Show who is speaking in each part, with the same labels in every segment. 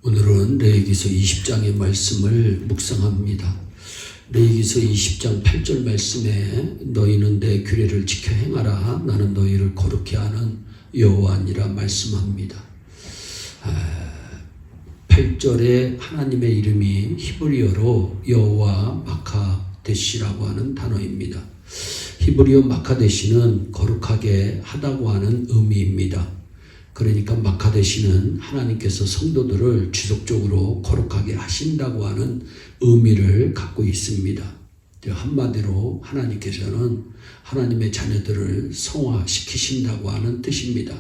Speaker 1: 오늘은 레위기서 20장의 말씀을 묵상합니다. 레위기서 20장 8절 말씀에 너희는 내 규례를 지켜 행하라. 나는 너희를 거룩히 하는 여호와니라 말씀합니다. 8절에 하나님의 이름이 히브리어로 여호와 마카데시라고 하는 단어입니다. 히브리어 마카데시는 거룩하게 하다고 하는 의미입니다. 그러니까 마카데시는 하나님께서 성도들을 지속적으로 거룩하게 하신다고 하는 의미를 갖고 있습니다. 한마디로 하나님께서는 하나님의 자녀들을 성화시키신다고 하는 뜻입니다.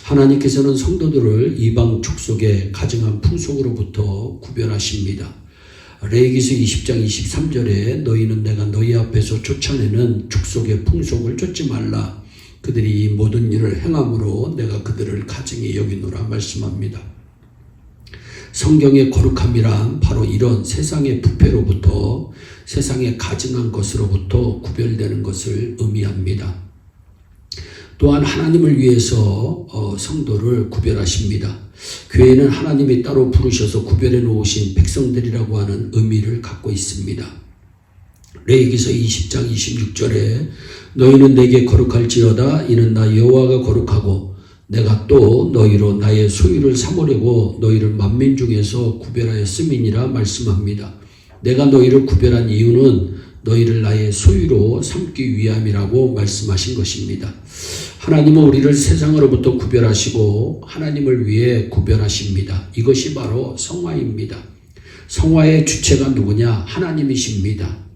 Speaker 1: 하나님께서는 성도들을 이방 족속의 가증한 풍속으로부터 구별하십니다. 레위기서 20장 23절에 너희는 내가 너희 앞에서 쫓아내는 족속의 풍속을 쫓지 말라. 그들이 이 모든 일을 행함으로 내가 그들을 가증히 여기노라 말씀합니다. 성경의 거룩함이란 바로 이런 세상의 부패로부터 세상의 가증한 것으로부터 구별되는 것을 의미합니다. 또한 하나님을 위해서 성도를 구별하십니다. 교회는 하나님이 따로 부르셔서 구별해 놓으신 백성들이라고 하는 의미를 갖고 있습니다. 레위기서 20장 26절에 너희는 내게 거룩할지어다. 이는 나 여호와가 거룩하고 내가 또 너희로 나의 소유를 삼으려고 너희를 만민 중에서 구별하였음이니라 말씀합니다. 내가 너희를 구별한 이유는 너희를 나의 소유로 삼기 위함이라고 말씀하신 것입니다. 하나님은 우리를 세상으로부터 구별하시고 하나님을 위해 구별하십니다. 이것이 바로 성화입니다. 성화의 주체가 누구냐? 하나님이십니다.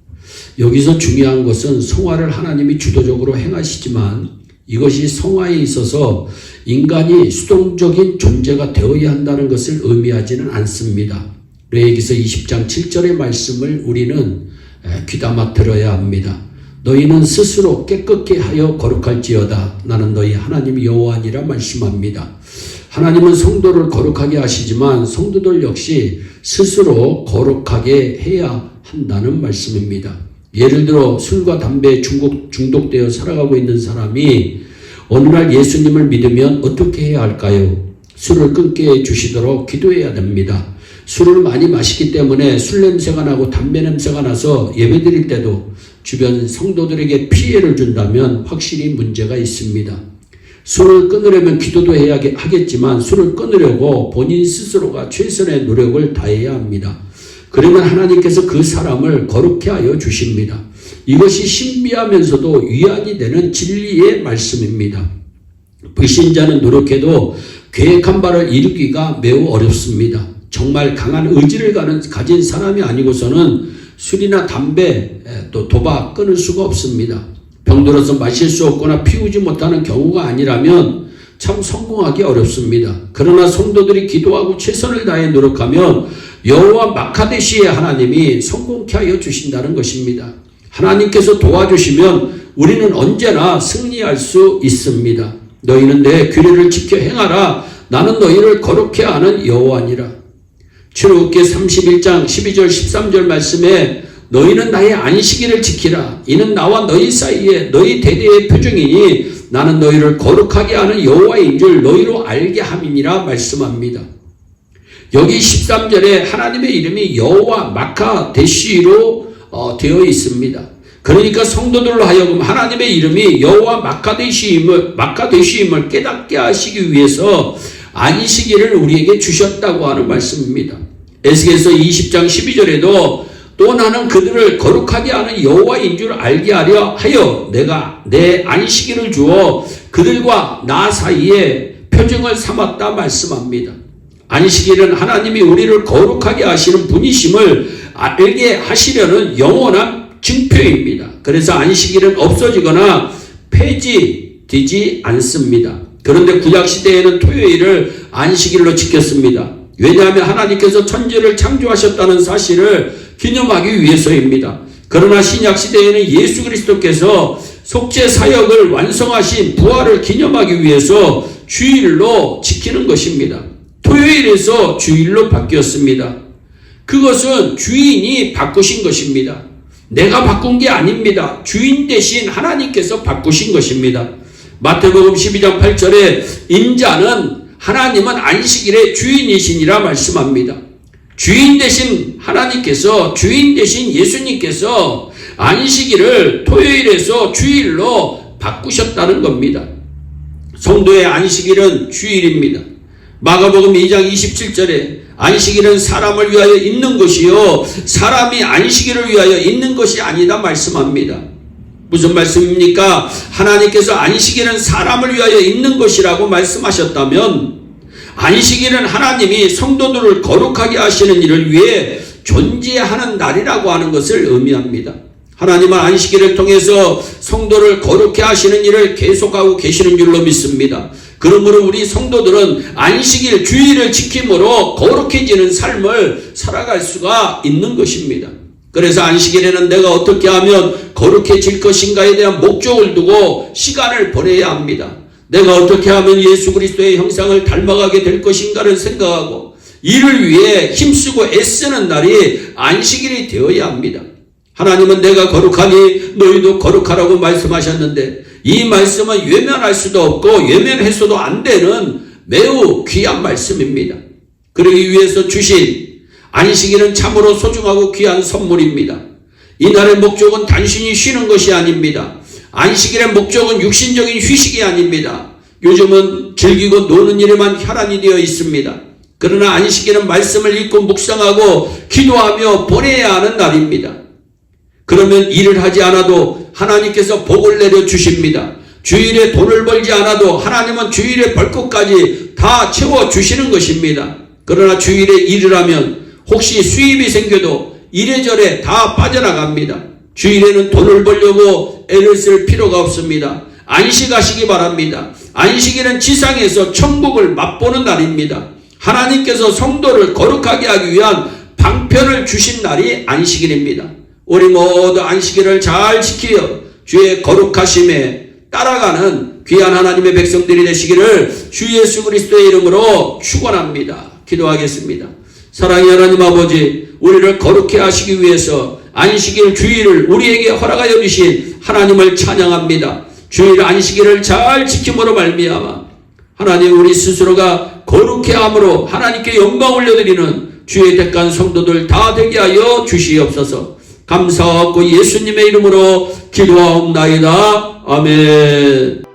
Speaker 1: 여기서 중요한 것은 성화를 하나님이 주도적으로 행하시지만 이것이 성화에 있어서 인간이 수동적인 존재가 되어야 한다는 것을 의미하지는 않습니다. 레위기서 20장 7절의 말씀을 우리는 귀담아 들어야 합니다. 너희는 스스로 깨끗게 하여 거룩할지어다. 나는 너희 하나님 여호와니라 말씀합니다. 하나님은 성도를 거룩하게 하시지만 성도들 역시 스스로 거룩하게 해야 한다는 말씀입니다. 예를 들어 술과 담배에 중독되어 살아가고 있는 사람이 어느 날 예수님을 믿으면 어떻게 해야 할까요? 술을 끊게 해주시도록 기도해야 됩니다. 술을 많이 마시기 때문에 술 냄새가 나고 담배 냄새가 나서 예배드릴 때도 주변 성도들에게 피해를 준다면 확실히 문제가 있습니다. 술을 끊으려면 기도도 해야 하겠지만 술을 끊으려고 본인 스스로가 최선의 노력을 다해야 합니다. 그러면 하나님께서 그 사람을 거룩해 하여 주십니다. 이것이 신비하면서도 위안이 되는 진리의 말씀입니다. 불신자는 노력해도 계획한 바를 이루기가 매우 어렵습니다. 정말 강한 의지를 가진 사람이 아니고서는 술이나 담배, 또 도박 끊을 수가 없습니다. 병들어서 마실 수 없거나 피우지 못하는 경우가 아니라면 참 성공하기 어렵습니다. 그러나 성도들이 기도하고 최선을 다해 노력하면 여호와 마카데시의 하나님이 성공케 하여 주신다는 것입니다. 하나님께서 도와주시면 우리는 언제나 승리할 수 있습니다. 너희는 내 규례를 지켜 행하라. 나는 너희를 거룩케 하는 여호와니라. 출애굽기 31장 12절 13절 말씀에 너희는 나의 안식일을 지키라. 이는 나와 너희 사이에 너희 대대의 표징이니 나는 너희를 거룩하게 하는 여호와인 줄 너희로 알게 함이니라 말씀합니다. 여기 13절에 하나님의 이름이 여호와 마카데시로 되어 있습니다. 그러니까 성도들로 하여금 하나님의 이름이 여호와 마카데시임을 깨닫게 하시기 위해서 안식일을 우리에게 주셨다고 하는 말씀입니다. 에스겔서 20장 12절에도 또 나는 그들을 거룩하게 하는 여호와인 줄 알게 하려 하여 내가 내 안식일을 주어 그들과 나 사이에 표징을 삼았다 말씀합니다. 안식일은 하나님이 우리를 거룩하게 하시는 분이심을 알게 하시려는 영원한 증표입니다. 그래서 안식일은 없어지거나 폐지되지 않습니다. 그런데 구약시대에는 토요일을 안식일로 지켰습니다. 왜냐하면 하나님께서 천지를 창조하셨다는 사실을 기념하기 위해서입니다. 그러나 신약시대에는 예수 그리스도께서 속죄 사역을 완성하신 부활을 기념하기 위해서 주일로 지키는 것입니다. 토요일에서 주일로 바뀌었습니다. 그것은 주인이 바꾸신 것입니다. 내가 바꾼 게 아닙니다. 주인 대신 하나님께서 바꾸신 것입니다. 마태복음 12장 8절에 인자는 하나님은 안식일의 주인이시니라 말씀합니다. 주인 되신 하나님께서, 주인 되신 예수님께서 안식일을 토요일에서 주일로 바꾸셨다는 겁니다. 성도의 안식일은 주일입니다. 마가복음 2장 27절에 안식일은 사람을 위하여 있는 것이요 사람이 안식일을 위하여 있는 것이 아니다 말씀합니다. 무슨 말씀입니까? 하나님께서 안식일은 사람을 위하여 있는 것이라고 말씀하셨다면 안식일은 하나님이 성도들을 거룩하게 하시는 일을 위해 존재하는 날이라고 하는 것을 의미합니다. 하나님은 안식일을 통해서 성도를 거룩해 하시는 일을 계속하고 계시는 줄로 믿습니다. 그러므로 우리 성도들은 안식일 주일을 지킴으로 거룩해지는 삶을 살아갈 수가 있는 것입니다. 그래서 안식일에는 내가 어떻게 하면 거룩해질 것인가에 대한 목적을 두고 시간을 보내야 합니다. 내가 어떻게 하면 예수 그리스도의 형상을 닮아가게 될 것인가를 생각하고 이를 위해 힘쓰고 애쓰는 날이 안식일이 되어야 합니다. 하나님은 내가 거룩하니 너희도 거룩하라고 말씀하셨는데 이 말씀은 외면할 수도 없고 외면해서도 안 되는 매우 귀한 말씀입니다. 그러기 위해서 주신 안식일은 참으로 소중하고 귀한 선물입니다. 이날의 목적은 단순히 쉬는 것이 아닙니다. 안식일의 목적은 육신적인 휴식이 아닙니다. 요즘은 즐기고 노는 일에만 혈안이 되어 있습니다. 그러나 안식일은 말씀을 읽고 묵상하고 기도하며 보내야 하는 날입니다. 그러면 일을 하지 않아도 하나님께서 복을 내려 주십니다. 주일에 돈을 벌지 않아도 하나님은 주일에 벌 것까지 다 채워주시는 것입니다. 그러나 주일에 일을 하면 혹시 수입이 생겨도 이래저래 다 빠져나갑니다. 주일에는 돈을 벌려고 애를 쓸 필요가 없습니다. 안식하시기 바랍니다. 안식일은 지상에서 천국을 맛보는 날입니다. 하나님께서 성도를 거룩하게 하기 위한 방편을 주신 날이 안식일입니다. 우리 모두 안식일을 잘 지키어 주의 거룩하심에 따라가는 귀한 하나님의 백성들이 되시기를 주 예수 그리스도의 이름으로 축원합니다. 기도하겠습니다. 사랑의 하나님 아버지, 우리를 거룩해 하시기 위해서 안식일 주일을 우리에게 허락하여 주신 하나님을 찬양합니다. 주일 안식일을 잘 지킴으로 말미암아 하나님 우리 스스로가 거룩해 함으로 하나님께 영광 올려드리는 주의 택한 성도들 다 되게 하여 주시옵소서. 감사하고 예수님의 이름으로 기도하옵나이다. 아멘.